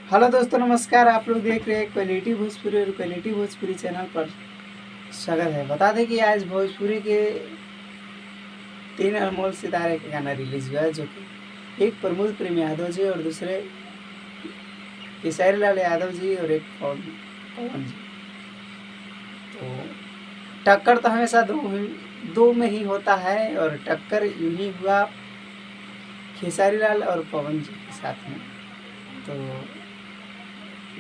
Hello दोस्तों, नमस्कार। आप लोग देख रहे हैं क्वालिटी भोजपुरी और क्वालिटी भोजपुरी चैनल पर स्वागत है। बता दें कि आज भोजपुरी के 3 अनमोल सितारे का गाना रिलीज हुआ है, जो कि एक प्रमोद प्रेम यादव जी और दूसरे केसरी लाल यादव जी और एक पवन जी। तो टक्कर तो हमेशा दो में ही होता है, और टक्कर यूं ही हुआ खेसारी लाल और पवन जी के साथ में। तो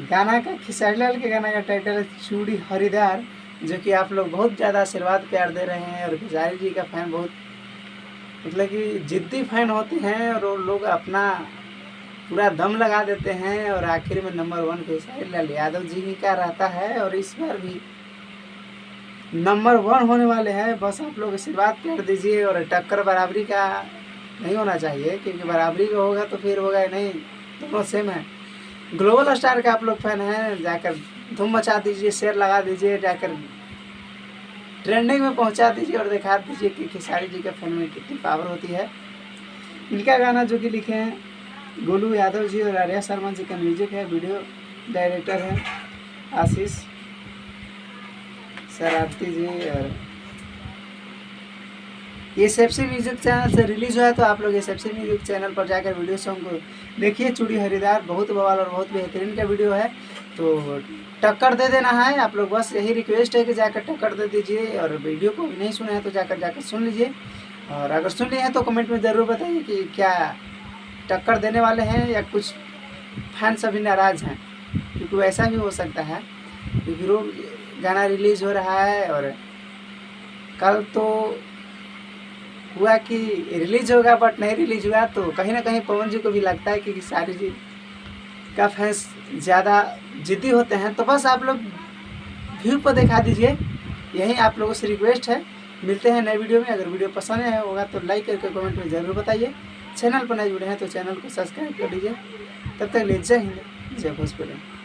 गाना का खेसारी लाल के गाना का टाइटल है चूड़ी हरिदार, जो कि आप लोग बहुत ज़्यादा आशीर्वाद प्यार दे रहे हैं। और खेसारी जी का फ़ैन बहुत मतलब कि जिद्दी फ़ैन होते हैं, और वो लोग अपना पूरा दम लगा देते हैं, और आखिर में नंबर 1 खेसारी लाल यादव जी ही का रहता है। और इस बार भी नंबर 1 होने वाले हैं। बस आप लोग आशीर्वाद प्यार दीजिए, और टक्कर बराबरी का नहीं होना चाहिए, क्योंकि बराबरी का होगा तो फिर होगा नहीं, दोनों सेम है। ग्लोबल स्टार का आप लोग फैन हैं, जाकर धूम मचा दीजिए, शेयर लगा दीजिए, जाकर ट्रेंडिंग में पहुंचा दीजिए, और दिखा दीजिए कि खेसारी जी के फैन में कितनी पावर होती है। इनका गाना जो कि लिखे हैं गोलू यादव जी, और आर्या शर्मा जी का म्यूजिक है। वीडियो डायरेक्टर है आशीष शरारती जी। और ये सबसे म्यूजिक चैनल से रिलीज हुआ है, तो आप लोग ये सबसे म्यूजिक चैनल पर जाकर वीडियो सॉन्ग को देखिए। चूड़ी हरिदार बहुत बवाल और बहुत बेहतरीन का वीडियो है, तो टक्कर दे देना है आप लोग। बस यही रिक्वेस्ट है कि जाकर टक्कर दे दीजिए, और वीडियो को भी नहीं सुने हैं तो जाकर सुन लीजिए। और अगर सुन लिए हैं तो कमेंट में ज़रूर बताइए कि क्या टक्कर देने वाले हैं या कुछ फैन सभी नाराज़ हैं, क्योंकि वैसा भी हो सकता है। क्योंकि रोज गाना रिलीज़ हो रहा है, और कल तो हुआ कि रिलीज होगा बट नहीं रिलीज हुआ, तो कहीं ना कहीं पवन जी को भी लगता है कि खेसारी जी का फैंस ज़्यादा जिद्दी होते हैं। तो बस आप लोग व्यू पर दिखा दीजिए, यही आप लोगों से रिक्वेस्ट है। मिलते हैं नए वीडियो में। अगर वीडियो पसंद आया होगा तो लाइक करके कमेंट में ज़रूर बताइए। चैनल पर नए जुड़े हैं तो चैनल को सब्सक्राइब कर लीजिए। तब तक ले जय हिंद, जय भोजपुरी।